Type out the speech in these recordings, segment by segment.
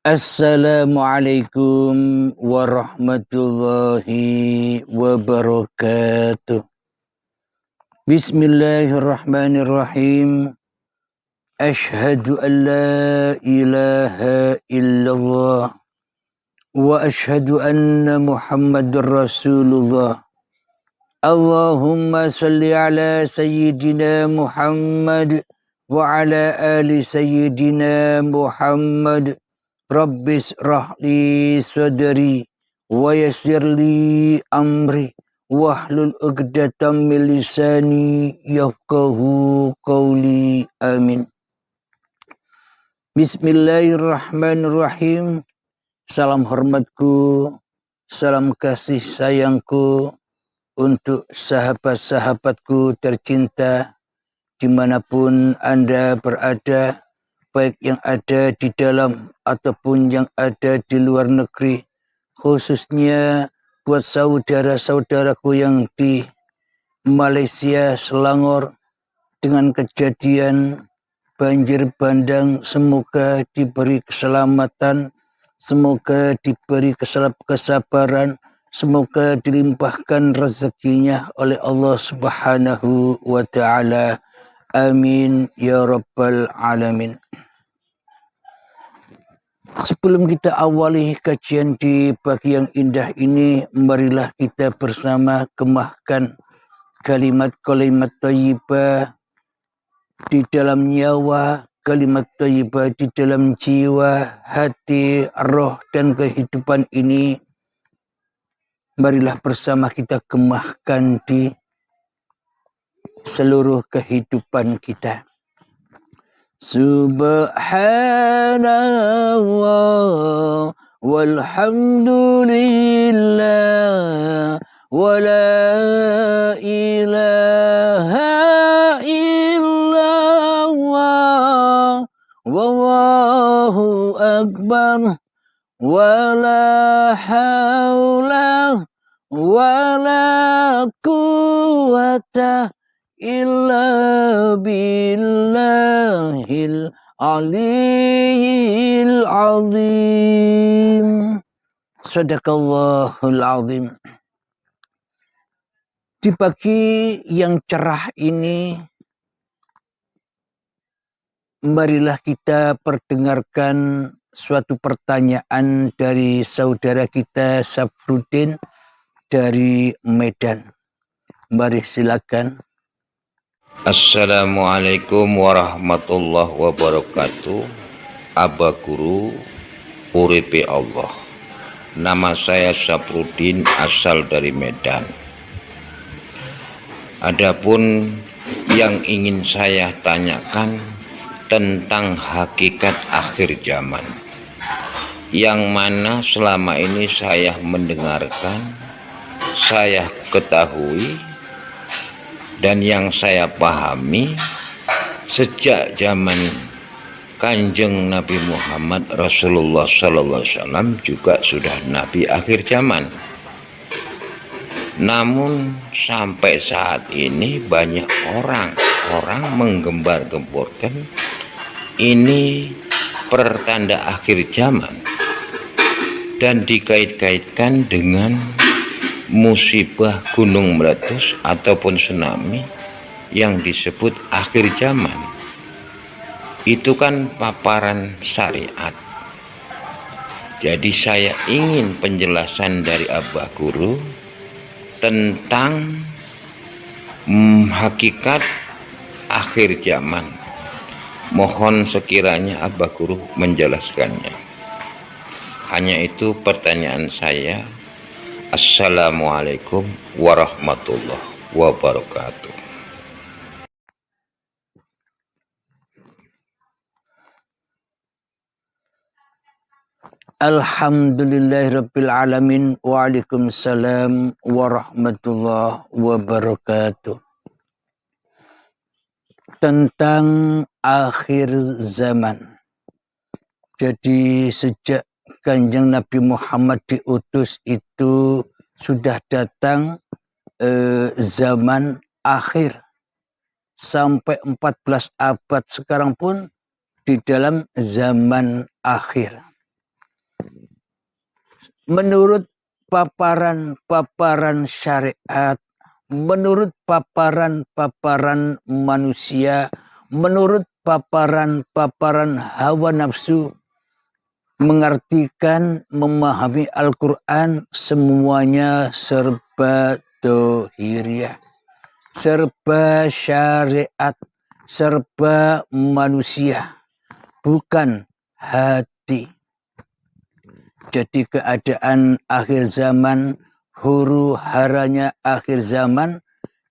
Assalamualaikum warahmatullahi wabarakatuh. Bismillahirrahmanirrahim. Ashhadu an la ilaha illallah wa ashhadu anna Muhammadur Rasulullah. Allahumma salli ala sayyidina Muhammad wa ala ali sayyidina Muhammad. Rabbis rahli sadri wa yassirli amri wahlul 'uqdatam min lisani yafqahu qawli. Amin. Bismillahirrahmanirrahim. Salam hormatku, salam kasih sayangku untuk sahabat-sahabatku tercinta dimanapun Anda berada, baik yang ada di dalam ataupun yang ada di luar negeri, khususnya buat saudara-saudaraku yang di Malaysia, Selangor, dengan kejadian banjir bandang, semoga diberi keselamatan, semoga diberi kesabaran, semoga dilimpahkan rezekinya oleh Allah Subhanahu wa ta'ala. Amin ya rabbal alamin. Sebelum kita awali kajian di pagi yang indah ini, marilah kita bersama kemahkan kalimat-kalimat thayyibah di dalam nyawa, kalimat thayyibah di dalam jiwa, hati, roh dan kehidupan ini. Marilah bersama kita kemahkan di seluruh kehidupan kita. Subhanallah walhamdulillah wa la ilaha illallah wallahu akbar wa la hawla wa la quwwata illa billahil aliyil azim. Sadaqallahul azim. Di pagi yang cerah ini, marilah kita perdengarkan suatu pertanyaan dari saudara kita Safruddin dari Medan. Mari silakan. Assalamualaikum warahmatullahi wabarakatuh. Aba Guru, uripe Allah. Nama saya Safruddin, asal dari Medan. Adapun yang ingin saya tanyakan tentang hakikat akhir zaman, yang mana selama ini saya mendengarkan, saya ketahui, dan yang saya pahami sejak zaman Kanjeng Nabi Muhammad Rasulullah SAW juga sudah Nabi akhir zaman. Namun sampai saat ini banyak orang menggembar-gemborkan ini pertanda akhir zaman dan dikait-kaitkan dengan musibah gunung meletus ataupun tsunami yang disebut akhir zaman. Itu kan paparan syariat. Jadi saya ingin penjelasan dari Abah Guru tentang hakikat akhir zaman. Mohon sekiranya Abah Guru menjelaskannya. Hanya itu pertanyaan saya. Assalamualaikum warahmatullahi wabarakatuh. Alhamdulillahirabbil alamin. Waalaikumsalam warahmatullahi wabarakatuh. Tentang akhir zaman. Jadi sejak Kanjeng Nabi Muhammad diutus itu sudah datang zaman akhir. Sampai 14 abad sekarang pun di dalam zaman akhir. menurut paparan-paparan syariat, menurut paparan-paparan manusia, menurut paparan-paparan hawa nafsu, mengartikan, memahami Al-Quran, semuanya serba dohiriyah, serba syariat, serba manusia, bukan hati. Jadi keadaan akhir zaman, huru haranya akhir zaman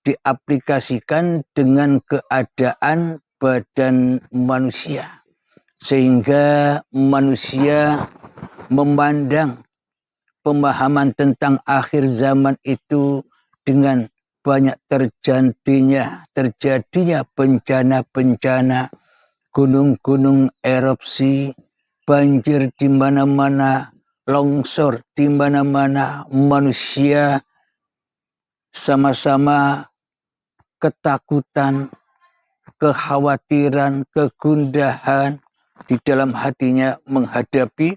diaplikasikan dengan keadaan badan manusia. Sehingga manusia memandang pemahaman tentang akhir zaman itu dengan banyak terjadinya bencana-bencana, gunung-gunung erupsi, banjir di mana-mana, longsor di mana-mana, manusia sama-sama ketakutan, kekhawatiran, kegundahan di dalam hatinya menghadapi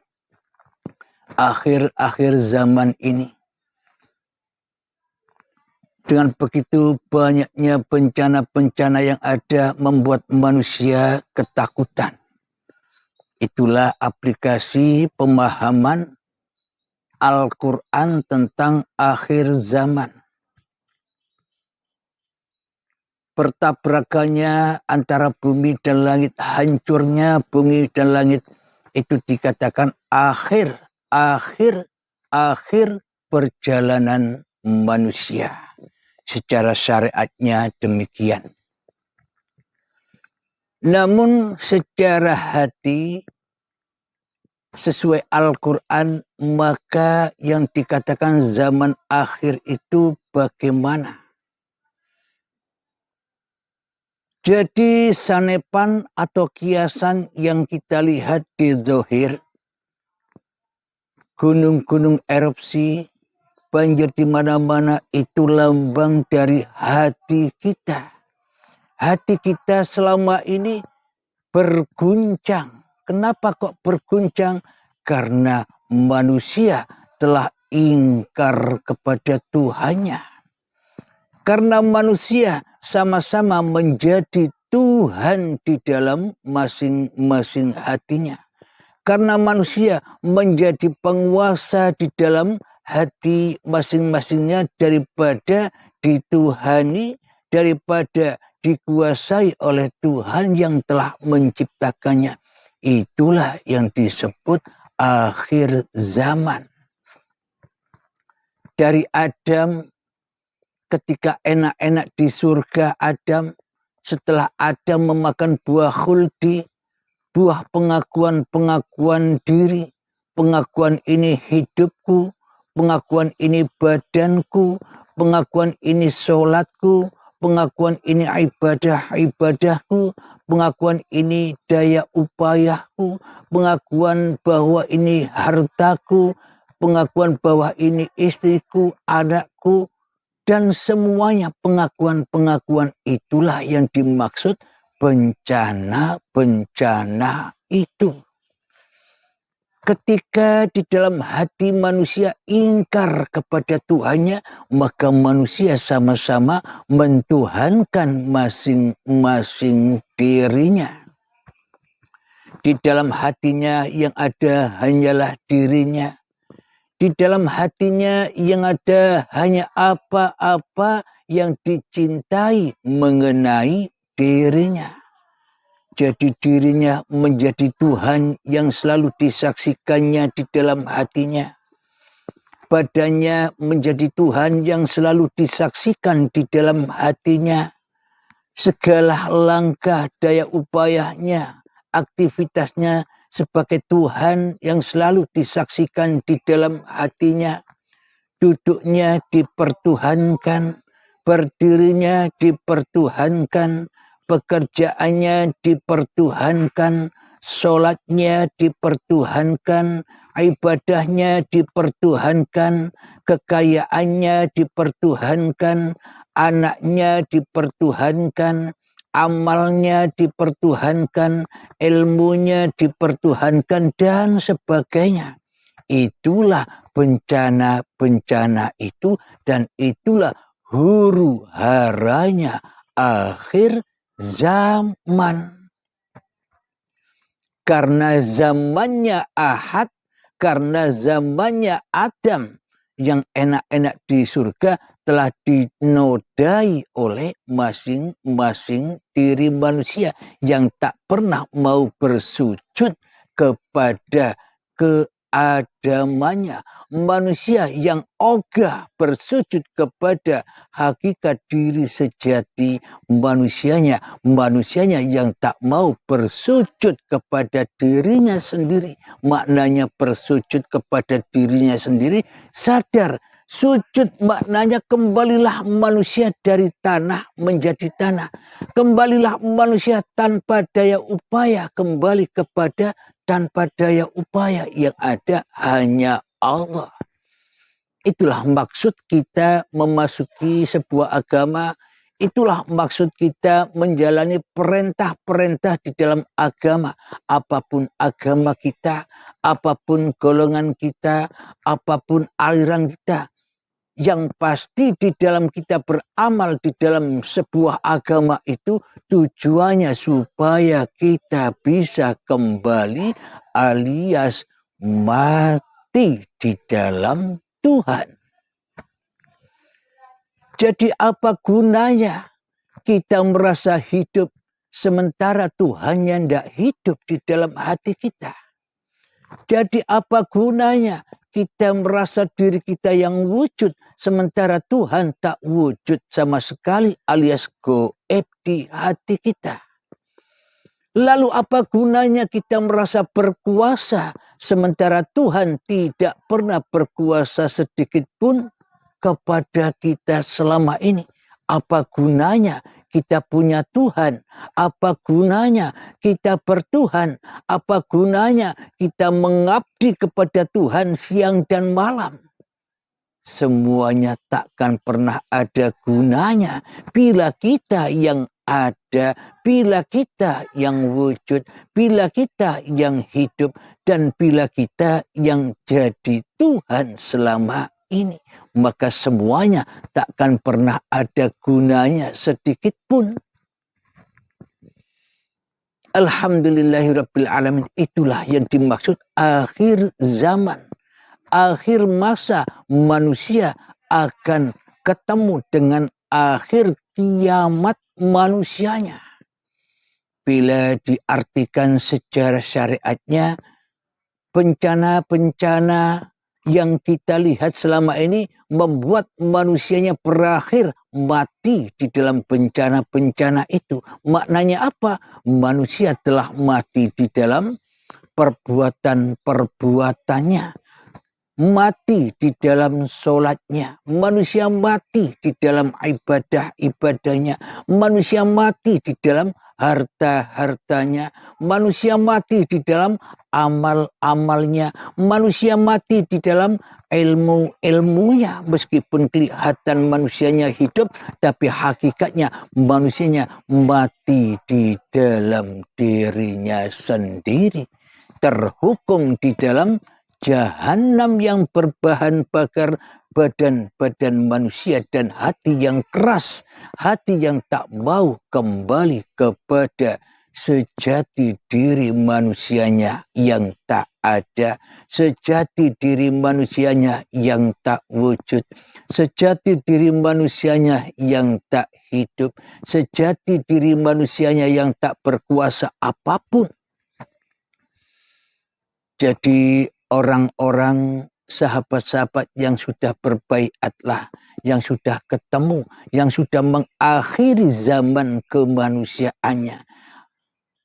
akhir-akhir zaman ini. Dengan begitu banyaknya bencana-bencana yang ada membuat manusia ketakutan. Itulah aplikasi pemahaman Al-Quran tentang akhir zaman. Pertabrakannya antara bumi dan langit, hancurnya bumi dan langit, itu dikatakan akhir perjalanan manusia. Secara syariatnya demikian. Namun secara hati, sesuai Al-Quran, maka yang dikatakan zaman akhir itu bagaimana? Jadi sanepan atau kiasan yang kita lihat di zahir, gunung-gunung erupsi, banjir di mana-mana, itu lambang dari hati kita. Hati kita selama ini berguncang. Kenapa kok berguncang? Karena manusia telah ingkar kepada Tuhannya. Karena manusia sama-sama menjadi Tuhan di dalam masing-masing hatinya. Karena manusia menjadi penguasa di dalam hati masing-masingnya daripada dituhani, daripada dikuasai oleh Tuhan yang telah menciptakannya. Itulah yang disebut akhir zaman. Dari Adam, ketika enak-enak di surga Adam, setelah Adam memakan buah khuldi, buah pengakuan diri, pengakuan ini hidupku, pengakuan ini badanku, pengakuan ini sholatku, pengakuan ini ibadahku, pengakuan ini daya upayaku, pengakuan bahwa ini hartaku, pengakuan bahwa ini istriku, anakku, dan semuanya pengakuan-pengakuan itulah yang dimaksud bencana-bencana itu. Ketika di dalam hati manusia ingkar kepada Tuhannya, maka manusia sama-sama mentuhankan masing-masing dirinya. Di dalam hatinya yang ada hanyalah dirinya. Di dalam hatinya yang ada hanya apa-apa yang dicintai mengenai dirinya. Jadi dirinya menjadi Tuhan yang selalu disaksikannya di dalam hatinya. Badannya menjadi Tuhan yang selalu disaksikan di dalam hatinya. Segala langkah daya upayanya, aktivitasnya sebagai Tuhan yang selalu disaksikan di dalam hatinya. Duduknya dipertuhankan, berdirinya dipertuhankan, pekerjaannya dipertuhankan, sholatnya dipertuhankan, ibadahnya dipertuhankan, kekayaannya dipertuhankan, anaknya dipertuhankan, amalnya dipertuhankan, ilmunya dipertuhankan, dan sebagainya. itulah bencana-bencana itu, dan itulah huru haranya akhir zaman. Karena zamannya Ahad, karena zamannya Adam, yang enak-enak di surga telah dinodai oleh masing-masing diri manusia yang tak pernah mau bersujud kepada keadamannya. Manusia yang ogah bersujud kepada hakikat diri sejati manusianya yang tak mau bersujud kepada dirinya sendiri. Maknanya bersujud kepada dirinya sendiri, sadar sujud maknanya kembalilah manusia dari tanah menjadi tanah. Kembalilah manusia tanpa daya upaya kembali kepada tanpa daya upaya, yang ada hanya Allah. Itulah maksud kita memasuki sebuah agama. Itulah maksud kita menjalani perintah-perintah di dalam agama. Apapun agama kita, apapun golongan kita, apapun aliran kita. Yang pasti di dalam kita beramal di dalam sebuah agama itu tujuannya supaya kita bisa kembali alias mati di dalam Tuhan. Jadi apa gunanya kita merasa hidup sementara Tuhannya tidak hidup di dalam hati kita? Jadi apa gunanya kita merasa diri kita yang wujud sementara Tuhan tak wujud sama sekali alias goib di hati kita? Lalu apa gunanya kita merasa berkuasa sementara Tuhan tidak pernah berkuasa sedikit pun kepada kita selama ini? Apa gunanya kita punya Tuhan? Apa gunanya kita bertuhan? Apa gunanya kita mengabdi kepada Tuhan siang dan malam? Semuanya takkan pernah ada gunanya bila kita yang ada, bila kita yang wujud, bila kita yang hidup, dan bila kita yang jadi Tuhan selama ini. Maka semuanya takkan pernah ada gunanya sedikit pun. Alhamdulillahirabbil alamin. Itulah yang dimaksud akhir zaman. Akhir masa manusia akan ketemu dengan akhir kiamat manusianya. Bila diartikan secara syariatnya, bencana-bencana yang kita lihat selama ini membuat manusianya berakhir mati di dalam bencana-bencana itu. Maknanya apa? Manusia telah mati di dalam perbuatan-perbuatannya. Mati di dalam sholatnya, manusia mati di dalam ibadah-ibadahnya, manusia mati di dalam harta-hartanya, manusia mati di dalam amal-amalnya, manusia mati di dalam ilmu-ilmunya. Meskipun kelihatan manusianya hidup, tapi hakikatnya manusianya mati di dalam dirinya sendiri, terhukum di dalam Jahanam yang berbahan bakar badan-badan manusia dan hati yang keras, hati yang tak mau kembali kepada sejati diri manusianya yang tak ada, sejati diri manusianya yang tak wujud, sejati diri manusianya yang tak hidup, sejati diri manusianya yang tak berkuasa apapun. Jadi orang-orang sahabat-sahabat yang sudah berbaiatlah, yang sudah ketemu, yang sudah mengakhiri zaman kemanusiaannya.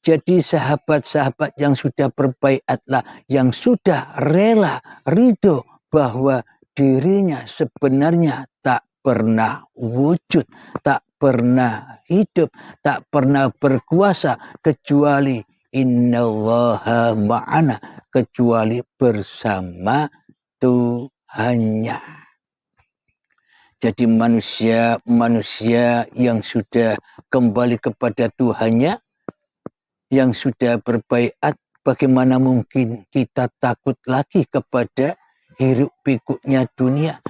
Jadi sahabat-sahabat yang sudah berbaiatlah, yang sudah rela, ridho bahwa dirinya sebenarnya tak pernah wujud, tak pernah hidup, tak pernah berkuasa kecuali innallaha ma'ana, kecuali bersama Tuhannya. Jadi manusia yang sudah kembali kepada Tuhannya, yang sudah berbaiat Bagaimana mungkin kita takut lagi kepada hiruk pikuknya dunia?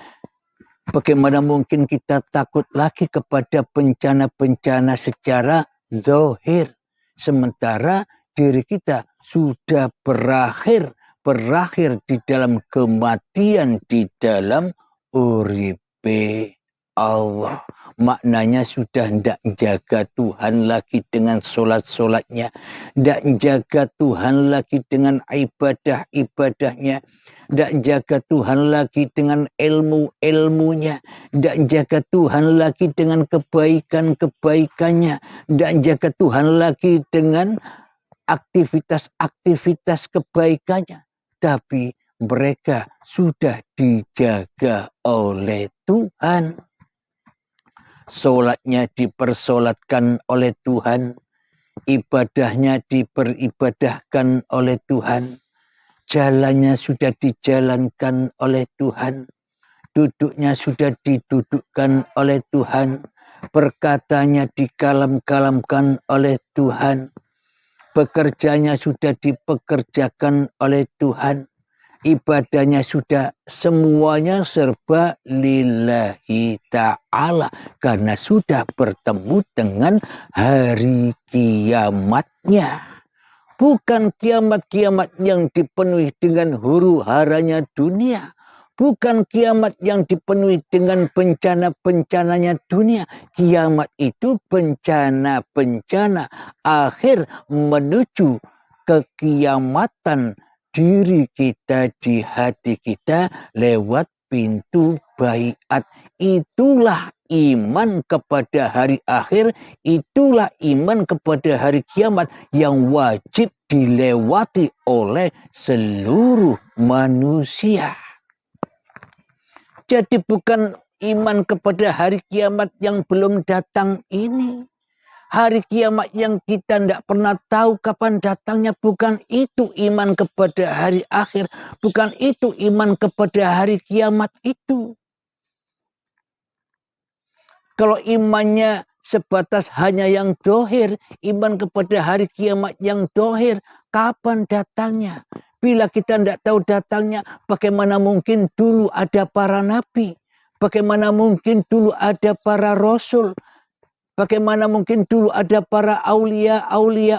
Bagaimana mungkin kita takut lagi kepada bencana-bencana secara zahir? Sementara diri kita sudah berakhir di dalam kematian, di dalam uripe Allah. Maknanya sudah tidak jaga Tuhan lagi dengan solat-solatnya, tidak jaga Tuhan lagi dengan ibadah-ibadahnya, tidak jaga Tuhan lagi dengan ilmu-ilmunya, tidak jaga Tuhan lagi dengan kebaikan-kebaikannya, tidak jaga Tuhan lagi dengan aktivitas-aktivitas kebaikannya. Tapi mereka sudah dijaga oleh Tuhan. Solatnya dipersolatkan oleh Tuhan, ibadahnya diperibadahkan oleh Tuhan, jalannya sudah dijalankan oleh Tuhan, duduknya sudah didudukkan oleh Tuhan, perkataannya dikalam-kalamkan oleh Tuhan, bekerjanya sudah dipekerjakan oleh Tuhan, ibadahnya sudah semuanya serba lillahi ta'ala, karena sudah bertemu dengan hari kiamatnya. Bukan kiamat-kiamat yang dipenuhi dengan huru haranya dunia. Bukan kiamat yang dipenuhi dengan bencana-bencananya dunia. Kiamat itu bencana-bencana akhir menuju kekiamatan diri kita di hati kita lewat pintu baiat. Itulah iman kepada hari akhir, itulah iman kepada hari kiamat yang wajib dilewati oleh seluruh manusia. Jadi bukan iman kepada hari kiamat yang belum datang ini. Hari kiamat yang kita tidak pernah tahu kapan datangnya, bukan itu iman kepada hari akhir. Bukan itu iman kepada hari kiamat itu. Kalau imannya sebatas hanya yang dohir, iman kepada hari kiamat yang dohir, kapan datangnya? Bila kita tidak tahu datangnya, bagaimana mungkin dulu ada para nabi? Bagaimana mungkin dulu ada para rasul? Bagaimana mungkin dulu ada para aulia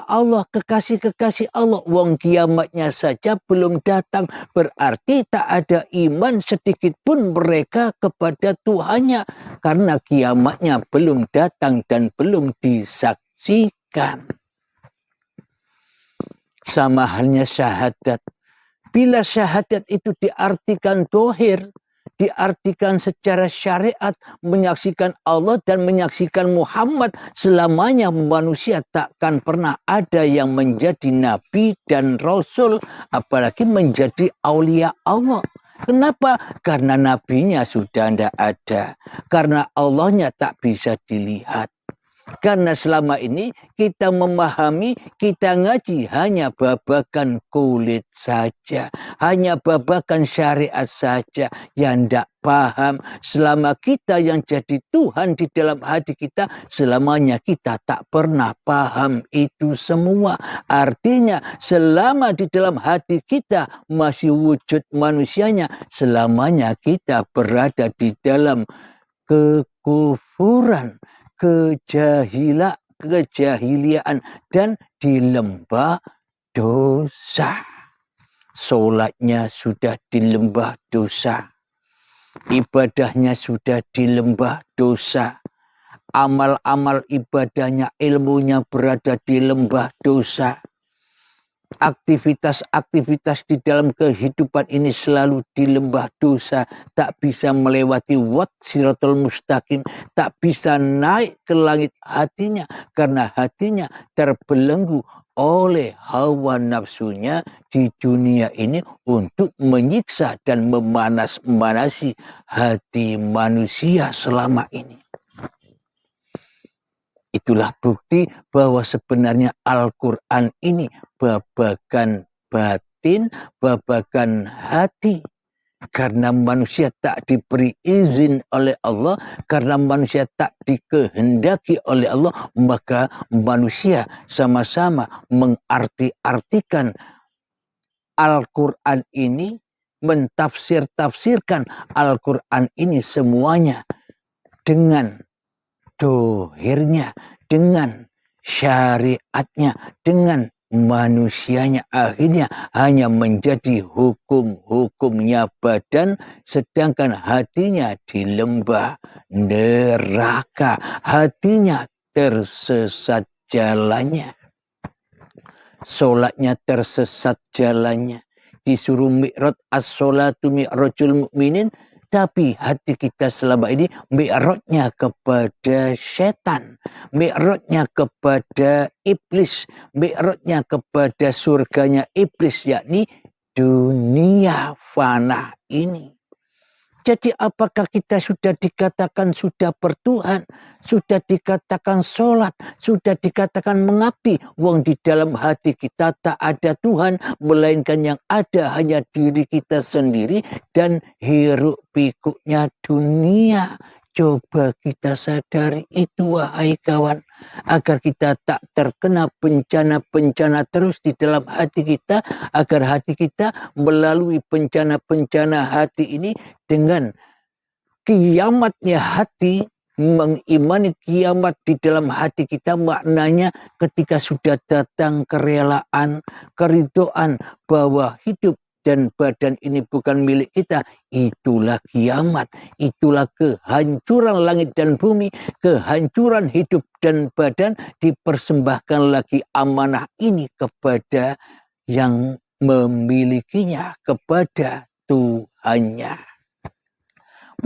Allah, kekasih-kekasih Allah. Wong kiamatnya saja belum datang. Berarti tak ada iman sedikit pun mereka kepada Tuhannya. Karena kiamatnya belum datang dan belum disaksikan. Sama halnya syahadat. Bila syahadat itu diartikan dohir, diartikan secara syariat, menyaksikan Allah dan menyaksikan Muhammad, selamanya manusia takkan pernah ada yang menjadi nabi dan rasul, apalagi menjadi aulia Allah. Kenapa? Karena nabinya sudah tidak ada, karena Allahnya tak bisa dilihat. Karena selama ini kita memahami, kita ngaji hanya babakan kulit saja. Hanya babakan syariat saja. Yang tidak paham, selama kita yang jadi Tuhan di dalam hati kita, selamanya kita tak pernah paham itu semua. Artinya selama di dalam hati kita masih wujud manusianya, selamanya kita berada di dalam kekufuran, kejahiliaan dan di lembah dosa. Solatnya sudah di lembah dosa, ibadahnya sudah di lembah dosa, amal-amal ibadahnya, ilmunya berada di lembah dosa. Aktivitas-aktivitas di dalam kehidupan ini selalu di lembah dosa. Tak bisa melewati siratal mustaqim. Tak bisa naik ke langit hatinya. Karena hatinya terbelenggu oleh hawa nafsunya di dunia ini untuk menyiksa dan memanas-manasi hati manusia selama ini. Itulah bukti bahwa sebenarnya Al-Quran ini babakan batin, babakan hati. Karena manusia tak diberi izin oleh Allah, karena manusia tak dikehendaki oleh Allah, maka manusia sama-sama mengarti-artikan Al-Quran ini, mentafsirkan Al-Quran ini semuanya dengan dohirnya, dengan syariatnya, dengan manusianya. Akhirnya hanya menjadi hukum-hukumnya badan, sedangkan hatinya di lembah neraka. Hatinya tersesat jalannya. Solatnya tersesat jalannya. Disuruh mi'raj as-sholatu mi'rajul mu'minin, tapi hati kita selama ini mi'rajnya kepada setan, mi'rajnya kepada iblis, mi'rajnya kepada surganya iblis, yakni dunia fana ini. Jadi apakah kita sudah dikatakan sudah bertuhan, sudah dikatakan sholat, sudah dikatakan mengabdi, wong di dalam hati kita tak ada Tuhan, melainkan yang ada hanya diri kita sendiri dan hiruk pikuknya dunia. Coba kita sadari itu, wahai kawan, agar kita tak terkena bencana-bencana terus di dalam hati kita, agar hati kita melalui bencana-bencana hati ini dengan kiamatnya hati, mengimani kiamat di dalam hati kita, maknanya ketika sudah datang kerelaan, keridhaan bahwa hidup dan badan ini bukan milik kita, itulah kiamat, itulah kehancuran langit dan bumi, kehancuran hidup dan badan, dipersembahkan lagi amanah ini kepada yang memilikinya, kepada Tuhannya.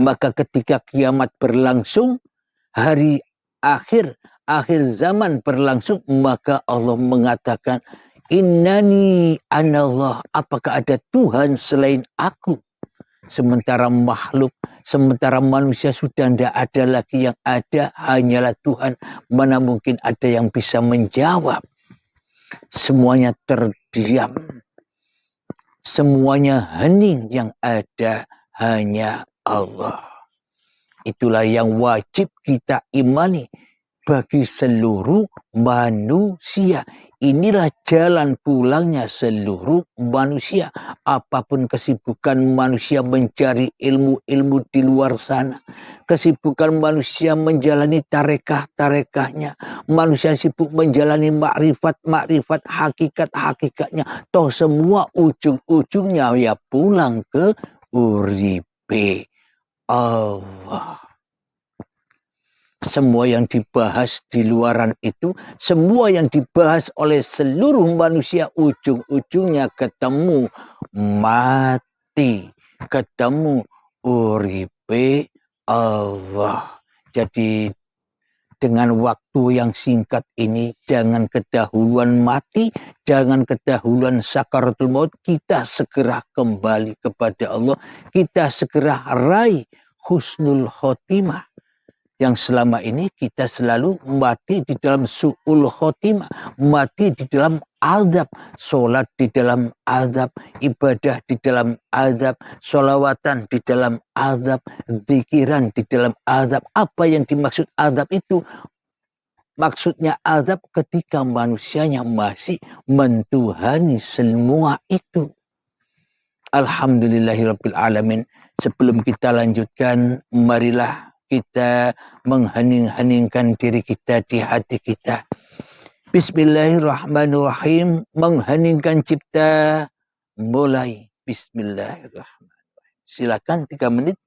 Maka ketika kiamat berlangsung, hari akhir zaman berlangsung, maka Allah mengatakan, Innani anallah, apakah ada Tuhan selain aku? Sementara makhluk, sementara manusia sudah tidak ada lagi, yang ada hanyalah Tuhan. Mana mungkin ada yang bisa menjawab? Semuanya terdiam, semuanya hening, yang ada hanya Allah. Itulah yang wajib kita imani bagi seluruh manusia. Inilah jalan pulangnya seluruh manusia. Apapun kesibukan manusia mencari ilmu-ilmu di luar sana, kesibukan manusia menjalani tarekah-tarekahnya, manusia sibuk menjalani makrifat-makrifat, hakikat-hakikatnya, toh semua ujung-ujungnya ya pulang ke uripe Allah. Semua yang dibahas di luaran itu, semua yang dibahas oleh seluruh manusia, ujung-ujungnya ketemu mati, ketemu uripe Allah. Jadi dengan waktu yang singkat ini, jangan kedahuluan mati, jangan kedahuluan sakaratul maut, kita segera kembali kepada Allah, kita segera raih husnul khotimah. Yang selama ini kita selalu mati di dalam su'ul khotimah, mati di dalam azab, sholat di dalam azab, ibadah di dalam azab, sholawatan di dalam azab, zikiran di dalam azab. Apa yang dimaksud azab itu? Maksudnya azab ketika manusianya masih mentuhani semua itu. Alhamdulillahirabbil alamin. Sebelum kita lanjutkan, marilah kita menghening-heningkan diri kita di hati kita. Bismillahirrahmanirrahim. Mengheningkan cipta, mulai. Bismillahirrahmanirrahim. Silakan 3 menit.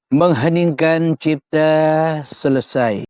Mengheningkan cipta selesai.